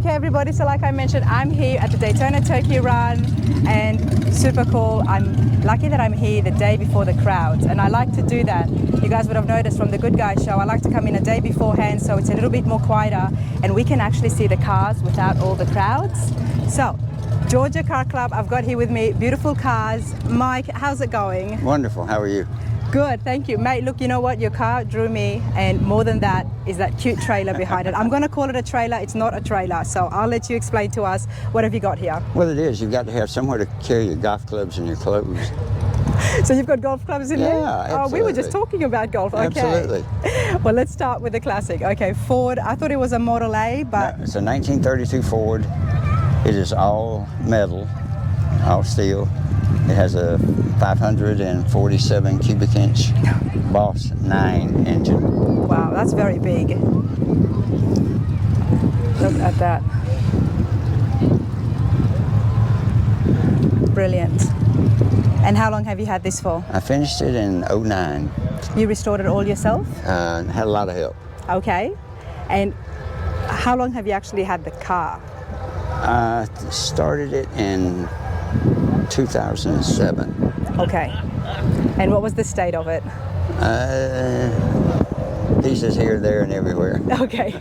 Okay, everybody, so like I mentioned, I'm here at the Daytona Turkey Run, and super cool. I'm lucky that I'm here the day before the crowds, and I like to do that. You guys would have noticed from the Good Guys show, I like to come in a day beforehand so it's a little bit more quieter and we can actually see the cars without all the crowds. So, Georgia Car Club, I've got here with me beautiful cars. Mike, how's it going? Wonderful. How are you? Good, thank you. Mate, look, you know what? Your car drew me, and more than that is that cute trailer behind it. I'm going to call it a trailer. It's not a trailer, so I'll let you explain to us. What have you got here? Well, it is. You've got to have somewhere to carry your golf clubs and your clothes. So you've got golf clubs in there? Yeah, absolutely. Oh, we were just talking about golf. Okay. Absolutely. Well, let's start with the classic. Okay, Ford. I thought it was a Model A, but... No, it's a 1932 Ford. It is all metal, all steel. It has a 547 cubic inch Boss 9 engine. Wow, that's very big. Look at that. Brilliant. And how long have you had this for? I finished it in '09. You restored it all yourself? Had a lot of help. Okay. And how long have you actually had the car? I started it in 2007. Okay. And what was the state of it? Pieces here, there, and everywhere. Okay.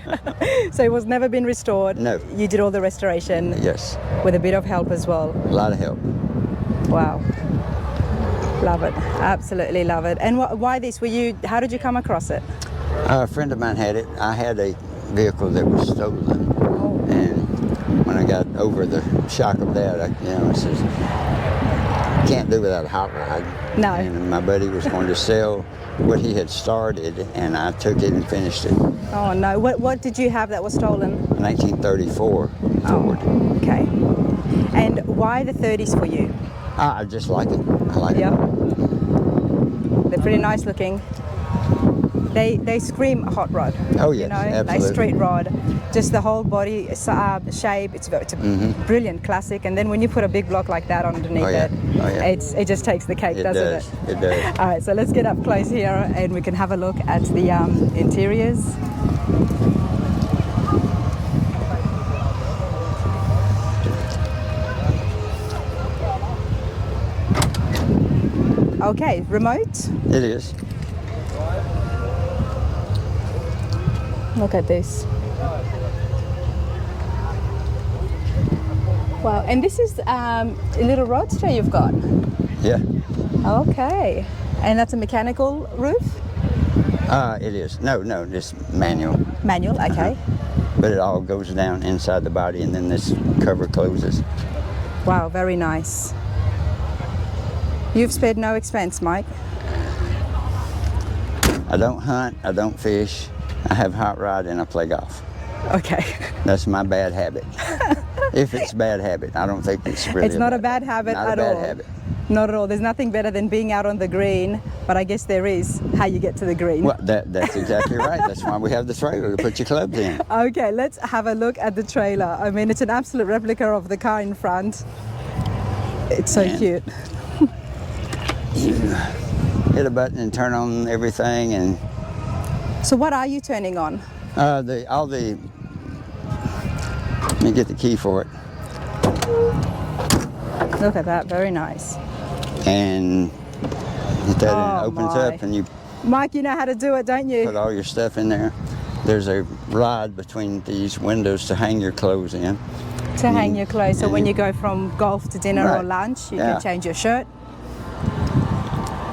So it was never been restored? No. You did all the restoration? Yes. With a bit of help as well? A lot of help. Wow. Love it. Absolutely love it. And why this? How did you come across it? A friend of mine had it. I had a vehicle that was stolen. Oh. And when I got over the shock of that, I said, can't do without a hot rod. No. And my buddy was going to sell what he had started, and I took it and finished it. Oh no. What did you have that was stolen? 1934 Ford. Oh, okay. And why the 30s for you? I just like it. I like Yeah. it. They're pretty nice looking. They scream hot rod. Oh yes, you know, absolutely. like street rod. Just the whole body shape. It's a brilliant classic. And then when you put a big block like that underneath it, it just takes the cake, doesn't it? It does. All right, so let's get up close here and we can have a look at the interiors. Okay, remote. It is. Look at this. Wow, and this is a little roadster you've got. Yeah. Okay, and that's a mechanical roof? It is. No, just manual. Manual, okay. But it all goes down inside the body, and then this cover closes. Wow, very nice. You've spared no expense, Mike. I don't hunt, I don't fish, I have hot rod, and I play golf. Okay. That's my bad habit. If it's a bad habit, I don't think it's really. It's not a bad habit not at a bad all. habit. Not at all. There's nothing better than being out on the green, but I guess there is how you get to the green. Well, that's exactly right. That's why we have the trailer to put your clubs in. Okay, let's have a look at the trailer. I mean, it's an absolute replica of the car in front. It's so cute. You hit a button and turn on everything, and So what are you turning on? let me get the key for it. Look at that, very nice. And hit that and it opens my. up, and you Mike, you know how to do it, don't you? put all your stuff in there. There's a rod between these windows to hang your clothes in. To hang your clothes, so and when you- you go from golf to dinner or Right. lunch, you Yeah. can change your shirt.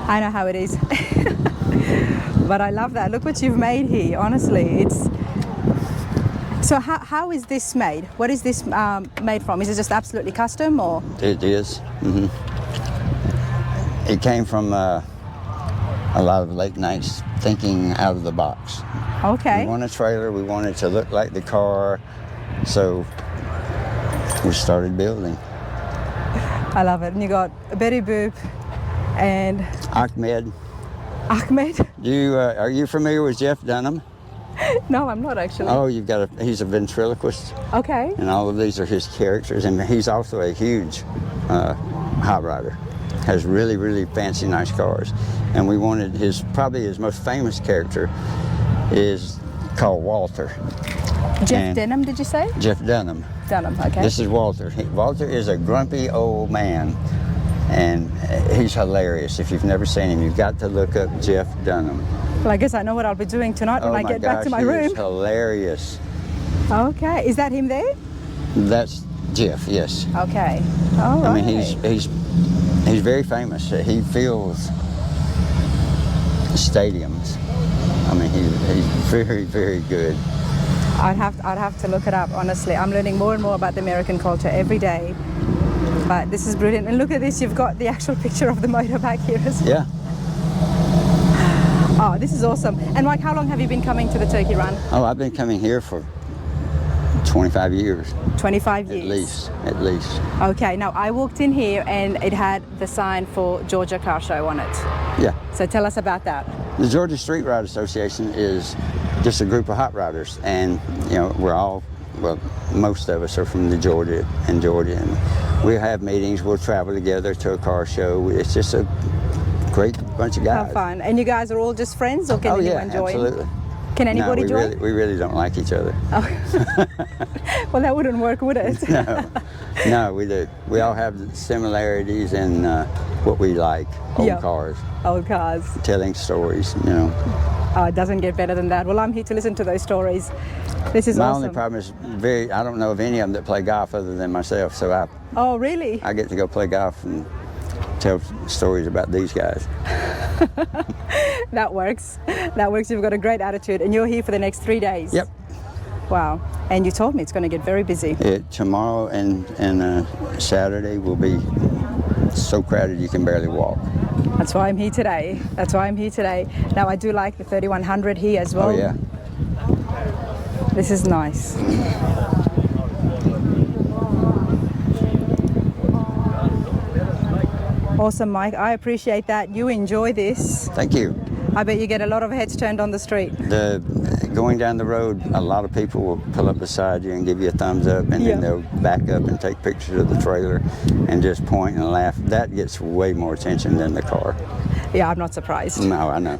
I know how it is. But I love that. Look what you've made here, honestly. It's So how is this made? What is this made from? Is it just absolutely custom, or? It is. It came from a lot of late nights thinking out of the box. Okay. We want a trailer, we want it to look like the car, so we started building. I love it. And you got Betty Boop and Akhmed. Ahmed. Are you familiar with Jeff Dunham? No, I'm not actually. Oh, he's a ventriloquist, Okay. and all of these are his characters, and he's also a huge hot rodder. Has really, really fancy, nice cars. And we wanted probably his most famous character is called Walter. Jeff Dunham, did you say? Jeff Dunham. Dunham, okay. This is Walter. Walter is a grumpy old man, and he's hilarious. If you've never seen him, you've got to look up Jeff Dunham. Well, I guess I know what I'll be doing tonight when I get back to my room. He is hilarious. Okay, is that him there? That's Jeff, yes. Okay. All right. I mean, he's very famous. He fills stadiums. I mean, he's very, very good. I'd have to look it up, honestly. I'm learning more and more about the American culture every day. But this is brilliant. And look at this, you've got the actual picture of the motorbike here as well. Yeah. Oh, this is awesome. And Mike, how long have you been coming to the Turkey Run? Oh, I've been coming here for 25 years. 25 years? At least. Okay, now I walked in here and it had the sign for Georgia Car Show on it. Yeah. So tell us about that. The Georgia Street Rod Association is just a group of hot rodders, and we're all, well, most of us are from Georgia, and we have meetings. We'll travel together to a car show. It's just a great bunch of guys. How fun! And you guys are all just friends, or can anyone join? Absolutely. Can anybody join? We really don't like each other. Oh. Well, that wouldn't work, would it? No, we do. We all have similarities in what we like. Old cars. Old cars. Telling stories, Oh, it doesn't get better than that. Well, I'm here to listen to those stories. This is My awesome. only problem is I don't know of any of them that play golf other than myself, so Oh, really? I get to go play golf and tell stories about these guys. That works. That works. You've got a great attitude, and you're here for the next 3 days. Yep. Wow. And you told me it's going to get very busy. Tomorrow and Saturday will be so crowded you can barely walk. That's why I'm here today. Now, I do like the 3100 here as well. Oh, yeah. This is nice. Awesome, Mike. I appreciate that. You enjoy this. Thank you. I bet you get a lot of heads turned on the street. Going down the road, a lot of people will pull up beside you and give you a thumbs up, and then they'll back up and take pictures of the trailer and just point and laugh. That gets way more attention than the car. Yeah, I'm not surprised. No, I know.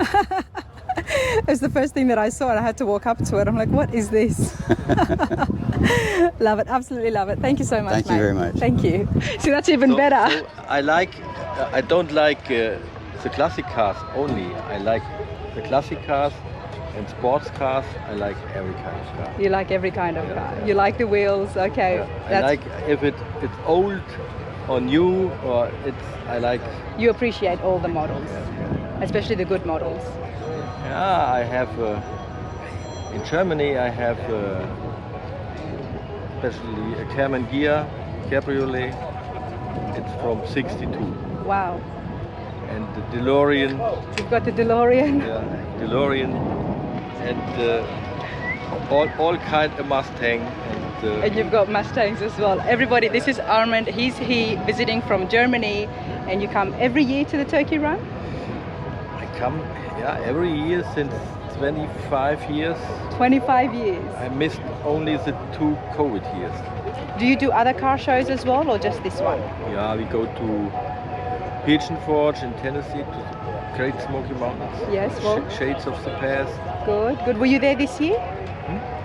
It was the first thing that I saw, and I had to walk up to it. I'm like, what is this? Love it, absolutely love it. Thank you so much, Thank you very much. Thank you. See, that's even better. So I don't like the classic cars only. I like the classic cars and sports cars. I like every kind of car. You like every kind of car. You like the wheels, okay. I like if it's old or new, or I like. You appreciate all the models, especially the good models. Yeah, I have in Germany. I have especially a Cayman Gear Cabriolet. It's from '62. Wow. And the DeLorean. You've got the DeLorean. Yeah, DeLorean, and all kind of Mustang. And you've got Mustangs as well. Everybody, this is Armand. He's here visiting from Germany, and you come every year to the Turkey Run? I come, every year since 25 years. 25 years. I missed only the 2 COVID years. Do you do other car shows as well, or just this one? Yeah, we go to Pigeon Forge in Tennessee, to the Great Smoky Mountains. Yes, well. Shades of the Past. Good. Were you there this year?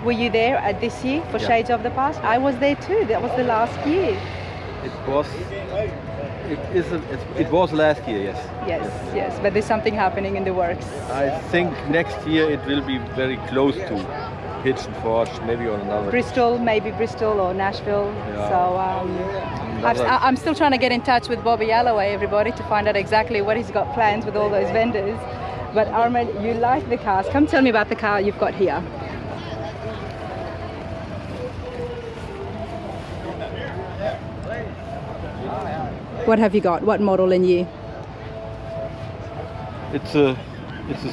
Were you there at this year for Shades of the Past? I was there too. That was the last year. It was last year, yes. Yes. But there's something happening in the works. I think next year it will be very close to Pigeon Forge, maybe on another. Maybe Bristol or Nashville. Yeah. So I'm still trying to get in touch with Bobby Alloway, everybody, to find out exactly what he's got plans with all those vendors. But Armand, you like the cars. Come tell me about the car you've got here. What have you got? What model and year? It's a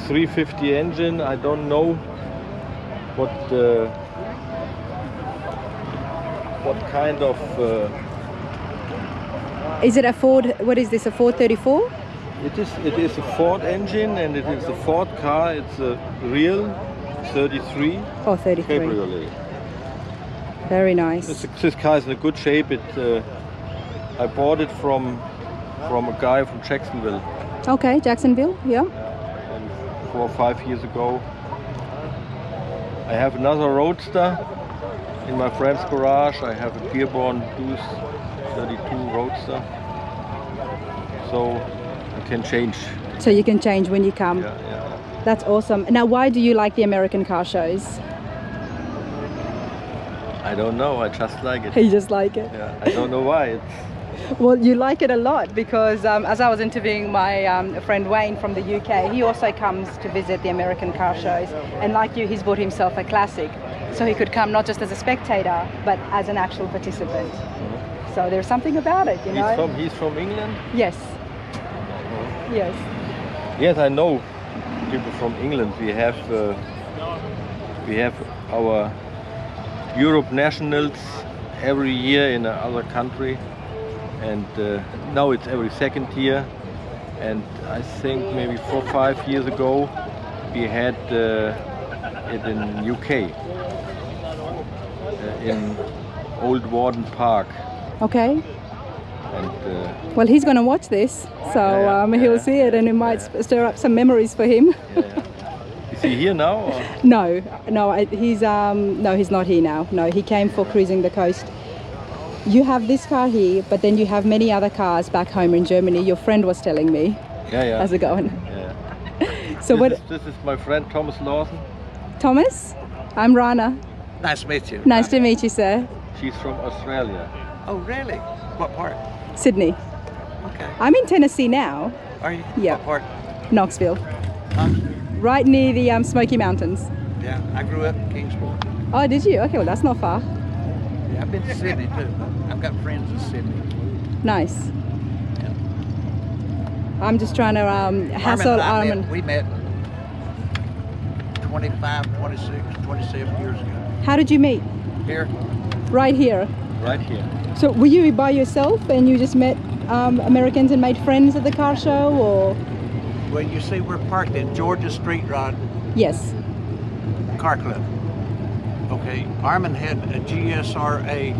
350 engine. I don't know what kind of. Is it a Ford? What is this? A Ford 34? It is a Ford engine, and it is a Ford car. It's a real 33. Oh, 33. Cabriolet. Very nice. This car is in a good shape. I bought it from a guy from Jacksonville. Okay, Jacksonville, yeah. And 4 or 5 years ago. I have another Roadster, in my friend's garage I have a Dearborn Deuce 32 Roadster, so I can change. So you can change when you come. Yeah. That's awesome. Now, why do you like the American car shows? I don't know, I just like it. You just like it. Yeah, I don't know why. Well, you like it a lot because as I was interviewing my friend Wayne from the UK, he also comes to visit the American car shows. And like you, he's bought himself a classic. So he could come not just as a spectator, but as an actual participant. So there's something about it, you know? He's from England? Yes. Yes. Yes, I know people from England. We have our Europe nationals every year in another country, and now it's every second year. And I think maybe 4 or 5 years ago we had it in UK, in Old Warden Park. Okay. And well, he's going to watch this, so he'll see it, and it might stir up some memories for him. Is he here now? Or? No, he's not here now. No, he came for cruising the coast. You have this car here, but then you have many other cars back home in Germany. Your friend was telling me. Yeah. How's it going? Yeah. So this is my friend Thomas Lawson. Thomas, I'm Rana. Nice to meet you. Nice to meet you, sir. She's from Australia. Oh, really? What part? Sydney. Okay. I'm in Tennessee now. Are you? Yeah. What part? Knoxville. Knoxville. Right near the Smoky Mountains. Yeah, I grew up in Kingsport. Oh, did you? Okay, well, that's not far. Yeah, I've been to Sydney too. I've got friends in Sydney. Nice. Yeah. I'm just trying to hassle Armand. We met 25, 26, 27 years ago. How did you meet? Here? Right here. Right here. So were you by yourself and you just met Americans and made friends at the car show, or? Well, you see, we're parked at Georgia Street Rod Yes. Car Club. Okay, Armand had a GSRA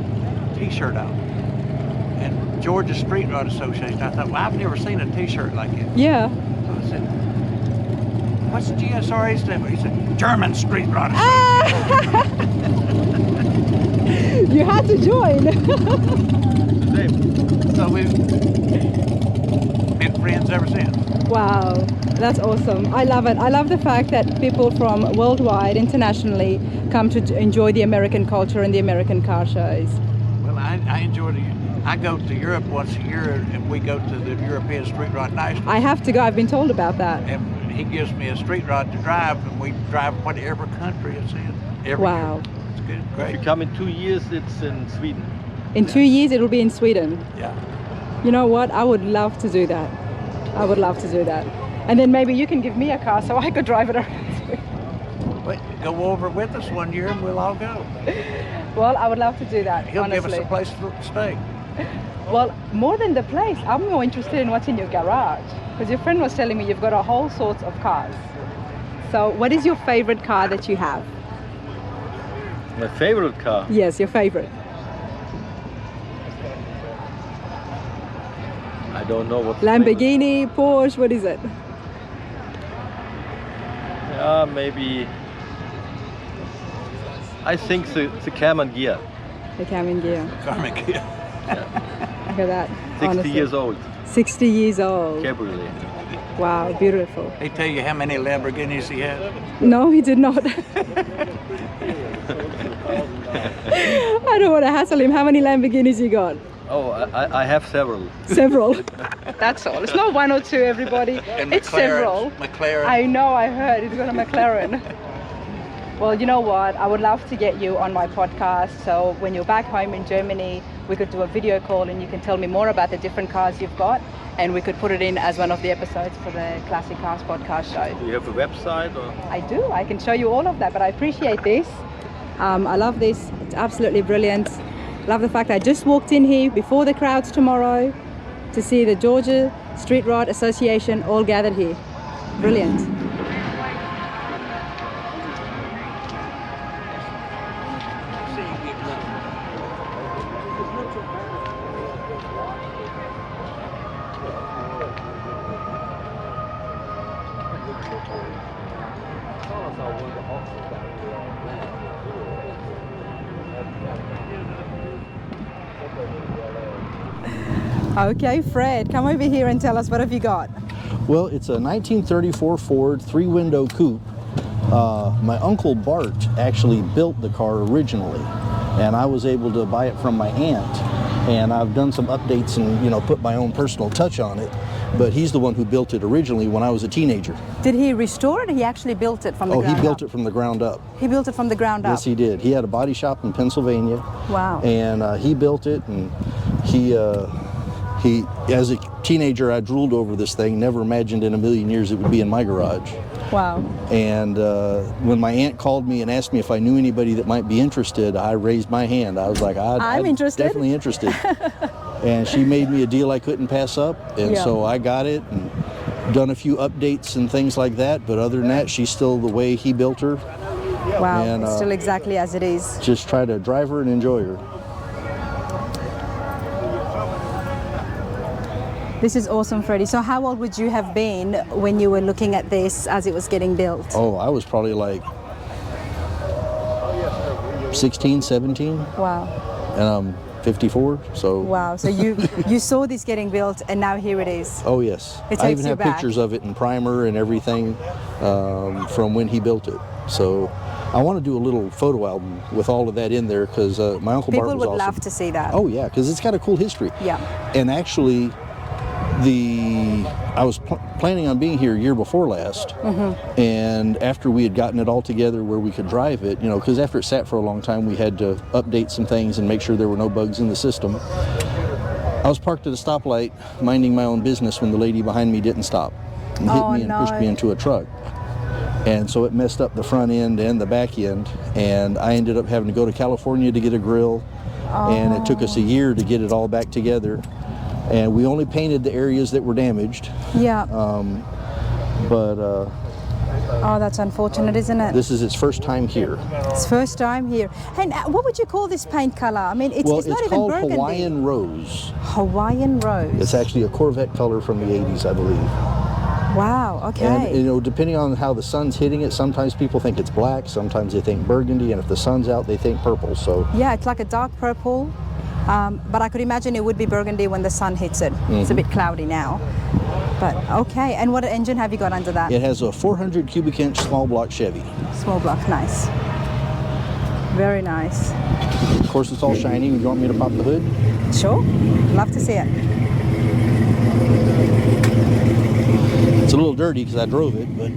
t-shirt out. And Georgia Street Rod Association, I thought, well, I've never seen a t-shirt like it. Yeah. So I said, what's the GSRA stand for? He said, German Street Rod Association. You had to join. So we've been friends ever since. Wow, that's awesome. I love it. I love the fact that people from worldwide, internationally, come to enjoy the American culture and the American car shows. Well, I enjoy it. I go to Europe once a year, and we go to the European Street Rod National. I have to go. I've been told about that. And he gives me a street rod to drive, and we drive whatever country it's in. Every Wow. year. It's good, If great. you come in 2 years, it's in Sweden. In 2 years, it'll be in Sweden. Yeah. You know what? I would love to do that. I would love to do that. And then maybe you can give me a car so I could drive it around. But go over with us one year, and we'll all go. Well, I would love to do that, He'll honestly. give us a place to stay. Well, more than the place, I'm more interested in what's in your garage. Because your friend was telling me you've got a whole sorts of cars. So what is your favorite car that you have? My favorite car. Yes, your favorite. I don't know what. Lamborghini, Porsche, what is it? Yeah, maybe. I think the Cayman gear. The Cayman gear. Carmen. Look at that. 60 honestly. years old. 60 years old. Cabriolet. Wow, beautiful. They tell you how many Lamborghinis he has? No, he did not. I don't want to hassle him. How many Lamborghinis you got? Oh, I have several. Several. That's all. It's not one or two, everybody. And It's several. McLaren. I know, I heard. He's got a McLaren. Well, you know what? I would love to get you on my podcast. So when you're back home in Germany, we could do a video call and you can tell me more about the different cars you've got. And we could put it in as one of the episodes for the Classic Cars podcast show. Do you have a website? Or? I do. I can show you all of that, but I appreciate this. I love this. It's absolutely brilliant. Love the fact I just walked in here before the crowds tomorrow to see the Georgia Street Rod Association all gathered here. Brilliant. Okay, Fred, come over here and tell us, what have you got? Well, it's a 1934 Ford 3-window coupe. My uncle Bart actually built the car originally, and I was able to buy it from my aunt. And I've done some updates and, you know, put my own personal touch on it. But he's the one who built it originally when I was a teenager. Did he restore it, or he actually built it from the ground up? Oh, he built it from the ground up. He built it from the ground up? Yes, he did. He had a body shop in Pennsylvania. Wow. And he built it, and he, as a teenager, I drooled over this thing, never imagined in a million years it would be in my garage. Wow. And when my aunt called me and asked me if I knew anybody that might be interested, I raised my hand. I was like, I'm interested. Definitely interested. And she made me a deal I couldn't pass up, and so I got it and done a few updates and things like that. But other than that, she's still the way he built her. Wow, and, it's still exactly as it is. Just try to drive her and enjoy her. This is awesome, Freddie. So how old would you have been when you were looking at this as it was getting built? Oh, I was probably like 16, 17. Wow. And I'm 54, so... Wow, so you saw this getting built, and now here it is. Oh, yes. It I takes even you have back. pictures of it in primer and everything from when he built it. So I want to do a little photo album with all of that in there, because my Uncle Bart was awesome. People would love to see that. Oh, yeah, because it's got a cool history. Yeah. And actually, I was planning on being here year before last, and after we had gotten it all together where we could drive it, you know, because after it sat for a long time, we had to update some things and make sure there were no bugs in the system. I was parked at a stoplight, minding my own business, when the lady behind me didn't stop and hit me and pushed me into a truck. And so it messed up the front end and the back end, and I ended up having to go to California to get a grill, and it took us a year to get it all back together. And we only painted the areas that were damaged. Yeah. Oh, that's unfortunate, isn't it? This is its first time here. It's first time here. And what would you call this paint color? I mean, it's not even called burgundy. Hawaiian Rose. Hawaiian Rose. It's actually a Corvette color from the 80s, I believe. Wow, okay. And, you know, depending on how the sun's hitting it, sometimes people think it's black, sometimes they think burgundy, and if the sun's out, they think purple, so. Yeah, it's like a dark purple. But I could imagine it would be burgundy when the sun hits it. It's a bit cloudy now. But okay, and what engine have you got under that? It has a 400 cubic inch small block Chevy. Small block, nice. Very nice. Of course, it's all shiny. You want me to pop the hood? Sure, love to see it. It's a little dirty because I drove it, but...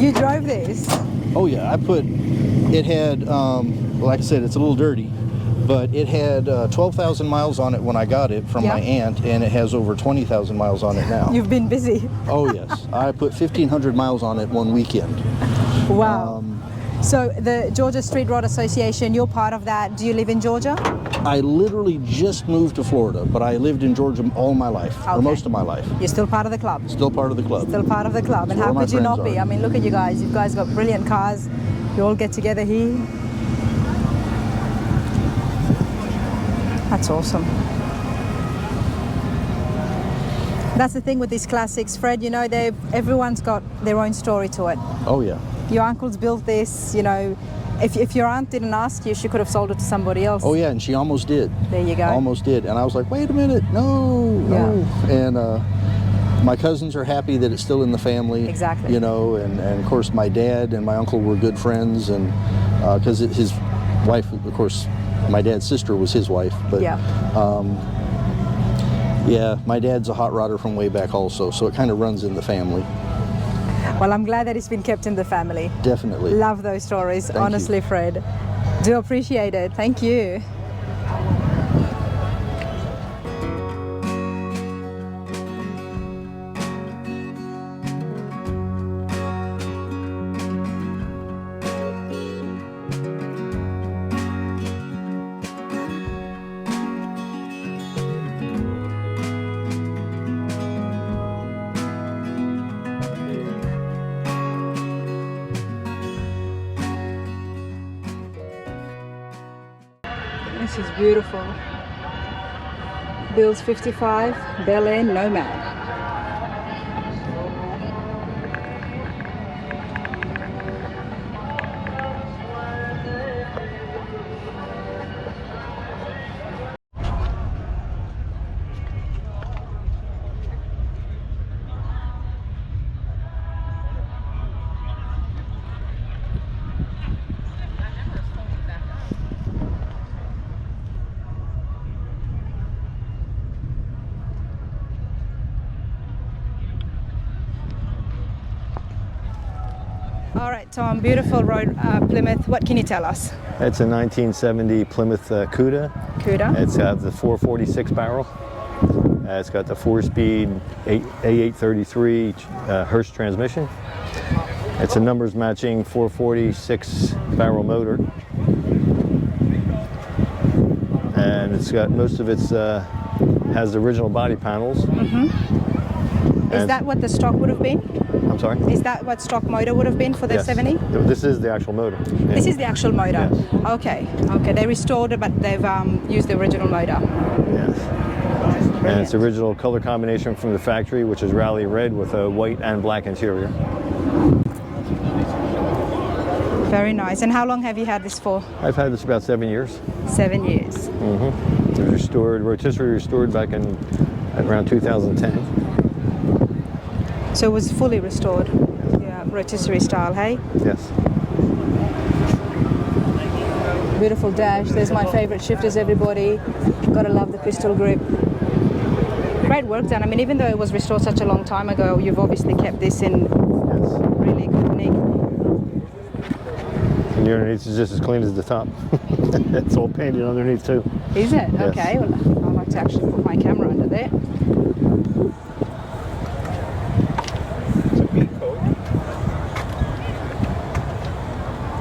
You drove this? Oh yeah, it had, like I said, it's a little dirty. But it had 12,000 miles on it when I got it from my aunt, and it has over 20,000 miles on it now. You've been busy. Oh, yes. I put 1,500 miles on it one weekend. Wow. So the Georgia Street Rod Association, you're part of that. Do you live in Georgia? I literally just moved to Florida, but I lived in Georgia all my life, or most of my life. You're still part of the club? Still part of the club. Still part of the club. And how could you not be? I mean, look at you guys. You guys got brilliant cars. You all get together here. That's awesome. That's the thing with these classics, Fred, you know, everyone's got their own story to it. Oh, yeah. Your uncle's built this, you know, if your aunt didn't ask you, she could have sold it to somebody else. Oh, yeah, and she almost did. There you go. Almost did. And I was like, wait a minute, no. And my cousins are happy that it's still in the family. Exactly. You know, and of course my dad and my uncle were good friends, and because his wife, of course, my dad's sister was his wife, but yeah, my dad's a hot rodder from way back also, so it kind of runs in the family. Well, I'm glad that it's been kept in the family. Definitely. Love those stories, Thank honestly, you. Fred. Do appreciate it. Thank you. This is beautiful. Bills 55, Bel Air Nomad. All right, Tom, beautiful road Plymouth. What can you tell us? It's a 1970 Plymouth cuda. Cuda. It's got the 446 barrel. It's got the 4-speed A833 Hurst transmission. It's a numbers matching 446 barrel motor. And it's got most of its, has the original body panels. Is that what the stock would have been? I'm sorry? Is that what stock motor would have been for the Yes. 70? This is the actual motor. This is the actual motor? Yes. Okay, okay. They restored it, but they've used the original motor. Yes. And it's the original color combination from the factory, which is rally red with a white and black interior. Very nice. And how long have you had this for? I've had this about 7 years. 7 years. It was restored, rotisserie restored back in around 2010. So it was fully restored? Yeah, rotisserie style, hey? Yes. Beautiful dash. There's my favorite shifters, everybody. Gotta love the pistol grip. Great work done. I mean, even though it was restored such a long time ago, you've obviously kept this in really good nick. And the underneath is just as clean as the top. It's all painted underneath too. Is it? Yes. Okay. Well, I like to actually put my camera under there.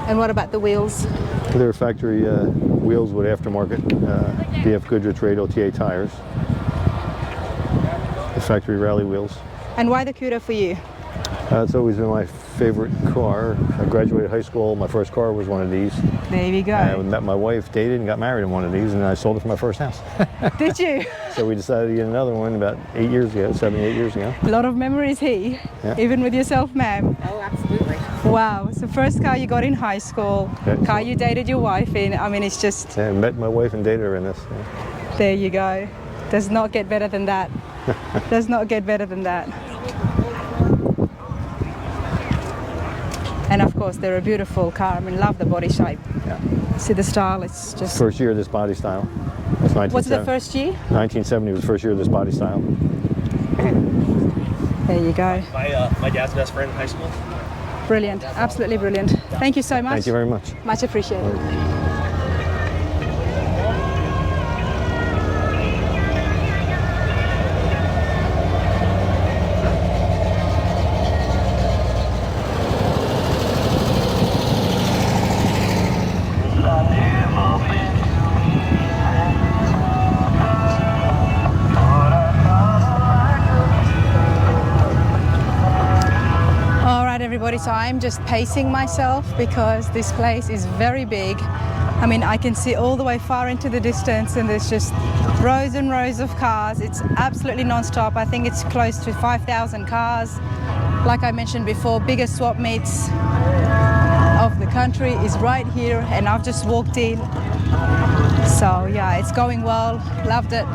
And what about the wheels? They're factory wheels with aftermarket BF Goodrich radial TA tires. The factory rally wheels. And why the Cuda for you? It's always been my favorite car. I graduated high school, my first car was one of these. There you go. I met my wife, dated, and got married in one of these, and I sold it for my first house. Did you? So we decided to get another one about 8 years ago, 7, 8 years ago. A lot of memories here, Yeah. even with yourself, ma'am. Oh, absolutely. Wow, it's the first car you got in high school, Yeah. car you dated your wife in. I mean, it's just, Yeah, I met my wife and dated her in this. Yeah. there you go. Does not get better than that. Does not get better than that. And of course, they're a beautiful car. I mean, love the body shape. Yeah. See the style, it's just... First year of this body style. It's What's the first year? 1970 was the first year of this body style. There you go. My dad's best friend in high school. Brilliant, absolutely brilliant. Thank you so much. Thank you very much. Much appreciated. Everybody, so I'm just pacing myself because this place is very big. I mean, I can see all the way far into the distance and there's just rows and rows of cars. It's absolutely non-stop. I think it's close to 5,000 cars. Like I mentioned before, biggest swap meets of the country is right here and I've just walked in. So yeah, it's going well, loved it.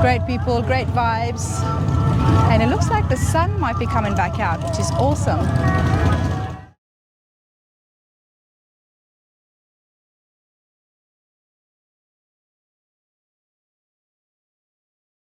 Great people, great vibes. And it looks like the sun might be coming back out, which is awesome.